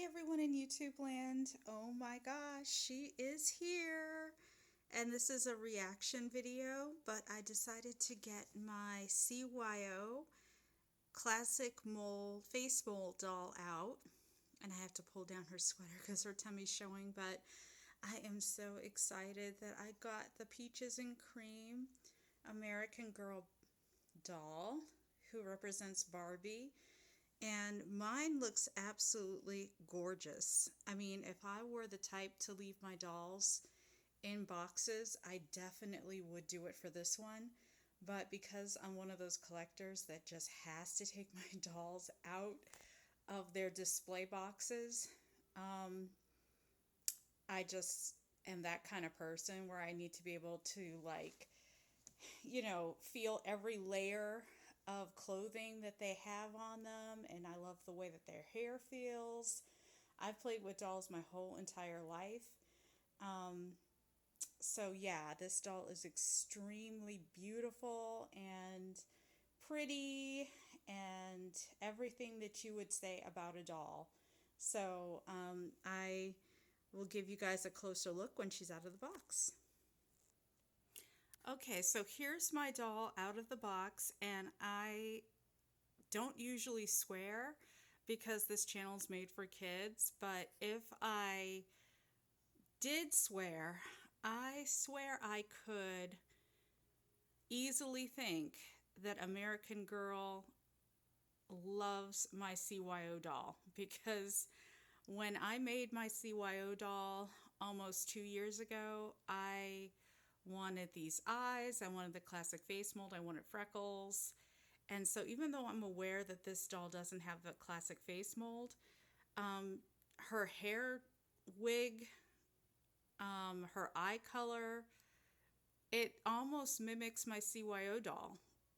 everyone in YouTube land. Oh my gosh, she is here. And this is a reaction video, but I decided to get my CYO classic mold face mold doll out. And I have to pull down her sweater because her tummy's showing, but I am so excited that I got the Peaches and Cream American Girl doll who represents Barbie. And mine looks absolutely gorgeous. I mean, if I were the type to leave my dolls in boxes, I definitely would do it for this one. But because I'm one of those collectors that just has to take my dolls out of their display boxes, um, I just am that kind of person where I need to be able to, like, feel every layer of clothing that they have on them, and I love the way that their hair feels. I've played with dolls my whole entire life. Um, so, yeah, this doll is extremely beautiful and pretty and everything that you would say about a doll. So, I will give you guys a closer look when she's out of the box. Okay, so here's my doll out of the box, and I don't usually swear because this channel's made for kids, but if I did swear, I swear I could easily think that American Girl loves my CYO doll because when I made my CYO doll almost 2 years ago, I wanted these eyes, I wanted the classic face mold, I wanted freckles. And so, even though I'm aware that this doll doesn't have the classic face mold, um, her hair wig, her eye color, it almost mimics my CYO doll.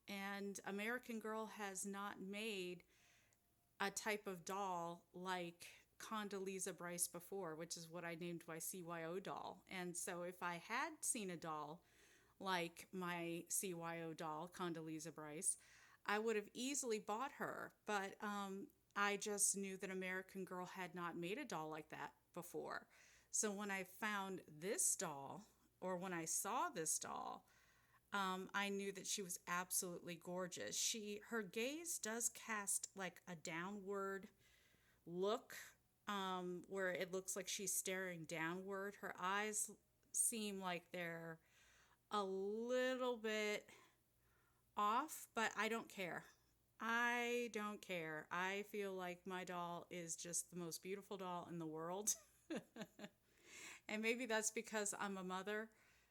And American Girl has not made a type of doll like Condoleezza Bryce before, which is what I named my CYO doll. And so, if I had seen a doll like my CYO doll, Condoleezza Bryce, I would have easily bought her. But I just knew that American Girl had not made a doll like that before. So when I found this doll, or when I saw this doll, I knew that she was absolutely gorgeous. Her gaze does cast like a downward look, where it looks like she's staring downward. Her eyes seem like they're a little bit off, but I don't care. I don't care. I feel like my doll is just the most beautiful doll in the world. And maybe that's because I'm a mother.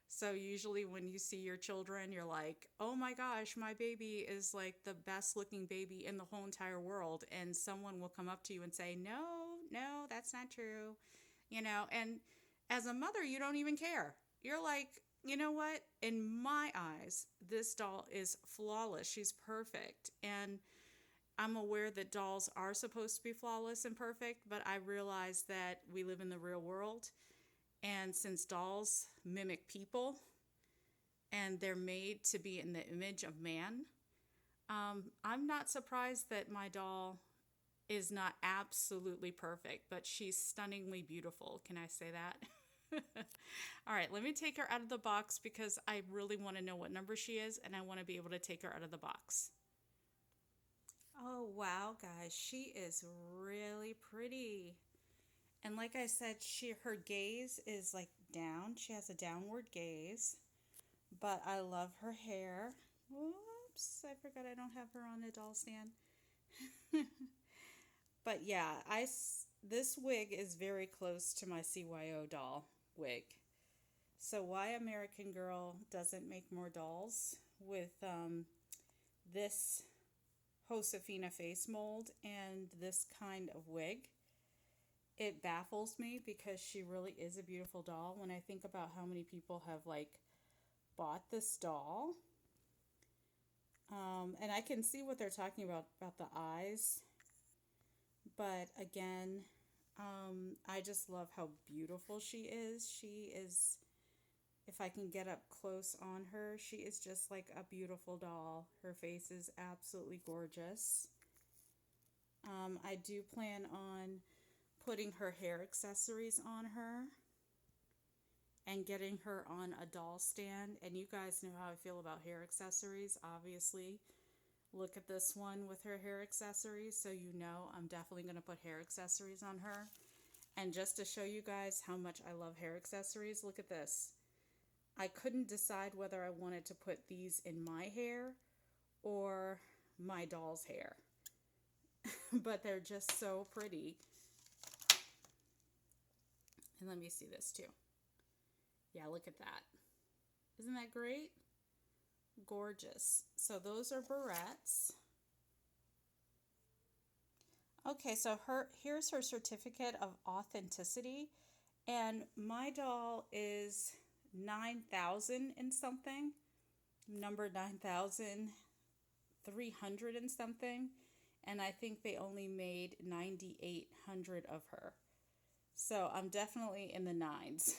So usually when you see your children, you're like, oh my gosh, my baby is like the best looking baby in the whole entire world. And someone will come up to you and say, no, no, that's not true. And as a mother, you don't even care. You're like, you know what? In my eyes, this doll is flawless. She's perfect. And I'm aware that dolls are supposed to be flawless and perfect, but I realize that we live in the real world. And since dolls mimic people and they're made to be in the image of man, I'm not surprised that my doll is not absolutely perfect, but she's stunningly beautiful. Can I say that? All right, let me take her out of the box because I really want to know what number she is and I want to be able to take her out of the box. Oh, wow, guys, she is really pretty. And like I said, her gaze is like down. She has a downward gaze, but I love her hair. Whoops, I forgot I don't have her on a doll stand. But yeah, this wig is very close to my CYO doll wig. So why American Girl doesn't make more dolls with this Josefina face mold and this kind of wig, it baffles me because she really is a beautiful doll. When I think about how many people have like bought this doll, and I can see what they're talking about the eyes, but again, I just love how beautiful she is. She is, if I can get up close on her, she is just like a beautiful doll. Her face is absolutely gorgeous. I do plan on putting her hair accessories on her and getting her on a doll stand. And you guys know how I feel about hair accessories, obviously. Look at this one with her hair accessories, so you know I'm definitely going to put hair accessories on her. And just to show you guys how much I love hair accessories, look at this. I couldn't decide whether I wanted to put these in my hair or my doll's hair. But they're just so pretty. And let me see this too. Yeah, look at that. Isn't that great? Gorgeous. So those are barrettes. Okay, so here's her certificate of authenticity. And my doll is 9,000 and something. Number 9,300 and something. And I think they only made 9,800 of her. So I'm definitely in the nines.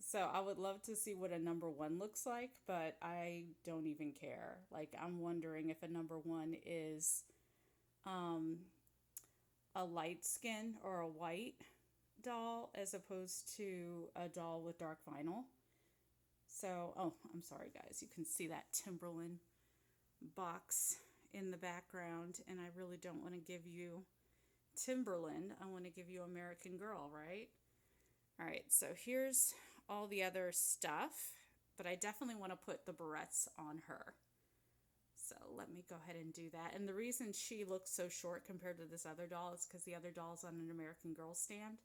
So I would love to see what a number one looks like, but I don't even care. Like, I'm wondering if a number one is a light skin or a white doll as opposed to a doll with dark vinyl. So, oh, I'm sorry guys, you can see that Timberland box in the background, and I really don't want to give you Timberland. I want to give you American Girl, right? All right, so here's all the other stuff, but I definitely want to put the barrettes on her. So let me go ahead and do that. And the reason she looks so short compared to this other doll is because the other doll's on an American Girl stand,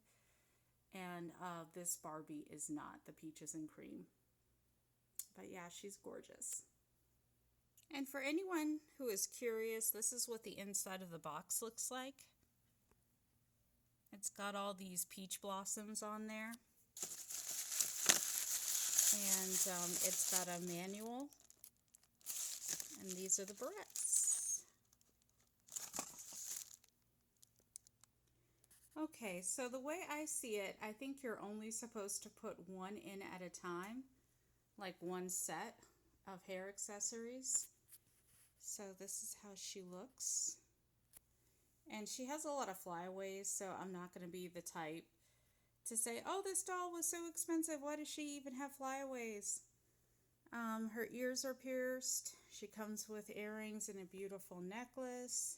and this Barbie is not, the peaches and cream. But yeah, she's gorgeous. And for anyone who is curious, this is what the inside of the box looks like. It's got all these peach blossoms on there. And it's got a manual. And these are the barrettes. Okay, so the way I see it, I think you're only supposed to put one in at a time, like one set of hair accessories. So this is how she looks. And she has a lot of flyaways, so I'm not going to be the type to say, oh, this doll was so expensive, why does she even have flyaways? Her ears are pierced. She comes with earrings and a beautiful necklace.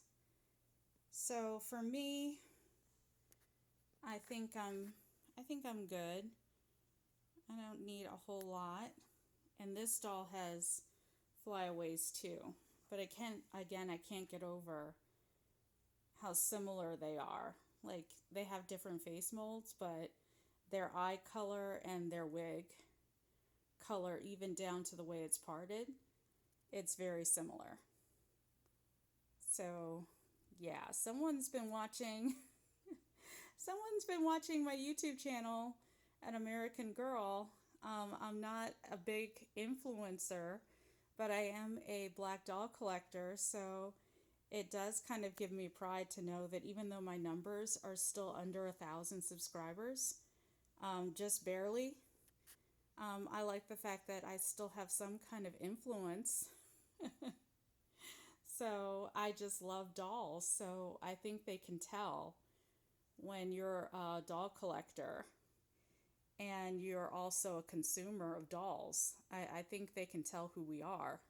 So for me, I think I'm good. I don't need a whole lot. And this doll has flyaways too. But I can't get over how similar they are. Like, they have different face molds, but their eye color and their wig color, even down to the way it's parted, it's very similar. So yeah, someone's been watching my YouTube channel, An American Girl. I'm not a big influencer, but I am a black doll collector, so it does kind of give me pride to know that even though my numbers are still under 1,000 subscribers, just barely, I like the fact that I still have some kind of influence. So I just love dolls, so I think they can tell when you're a doll collector and you're also a consumer of dolls. I think they can tell who we are.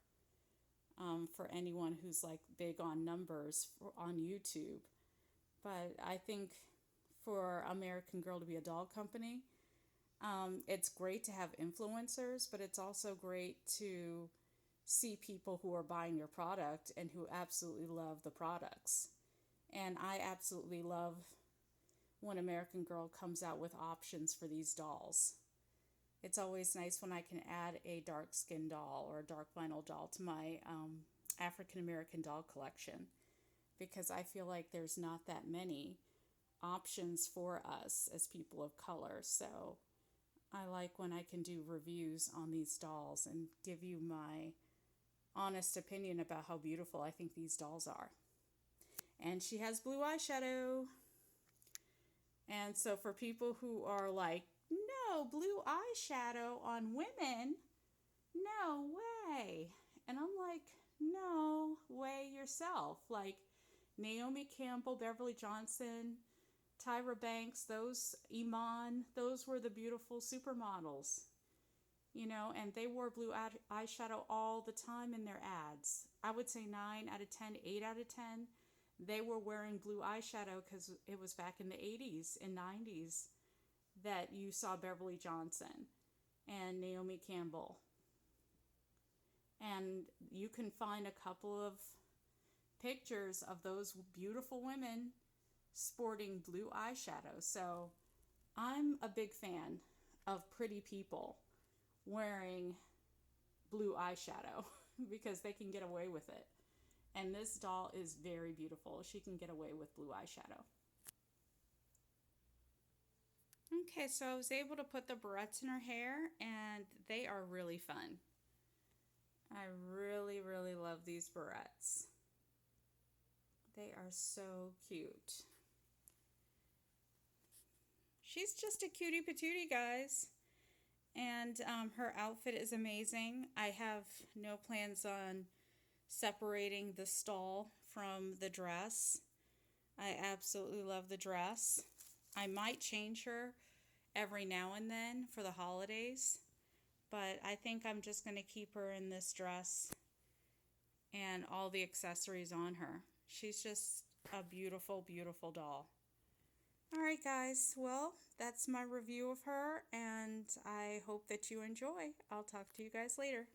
For anyone who's like big on numbers on YouTube. But I think for American Girl to be a doll company, it's great to have influencers, but it's also great to see people who are buying your product and who absolutely love the products. And I absolutely love when American Girl comes out with options for these dolls. It's always nice when I can add a dark skin doll or a dark vinyl doll to my African American doll collection, because I feel like there's not that many options for us as people of color. So I like when I can do reviews on these dolls and give you my honest opinion about how beautiful I think these dolls are. And she has blue eyeshadow. And so for people who are like, no, blue eyeshadow on women, no way. And I'm like, no way yourself. Like, Naomi Campbell, Beverly Johnson, Tyra Banks, those Iman, those were the beautiful supermodels, you know, and they wore blue eyeshadow all the time in their ads. I would say 9 out of 10, 8 out of 10. They were wearing blue eyeshadow because it was back in the 80s and 90s that you saw Beverly Johnson and Naomi Campbell. And you can find a couple of pictures of those beautiful women sporting blue eyeshadow. So I'm a big fan of pretty people wearing blue eyeshadow because they can get away with it. And this doll is very beautiful. She can get away with blue eyeshadow. Okay, so I was able to put the barrettes in her hair, and they are really fun. I really, really love these barrettes. They are so cute. She's just a cutie patootie, guys. And her outfit is amazing. I have no plans on separating the stall from the dress. I absolutely love the dress. I might change her every now and then for the holidays, but I think I'm just going to keep her in this dress and all the accessories on her. She's just a beautiful, beautiful doll. Alright guys, well, that's my review of her, and I hope that you enjoy. I'll talk to you guys later.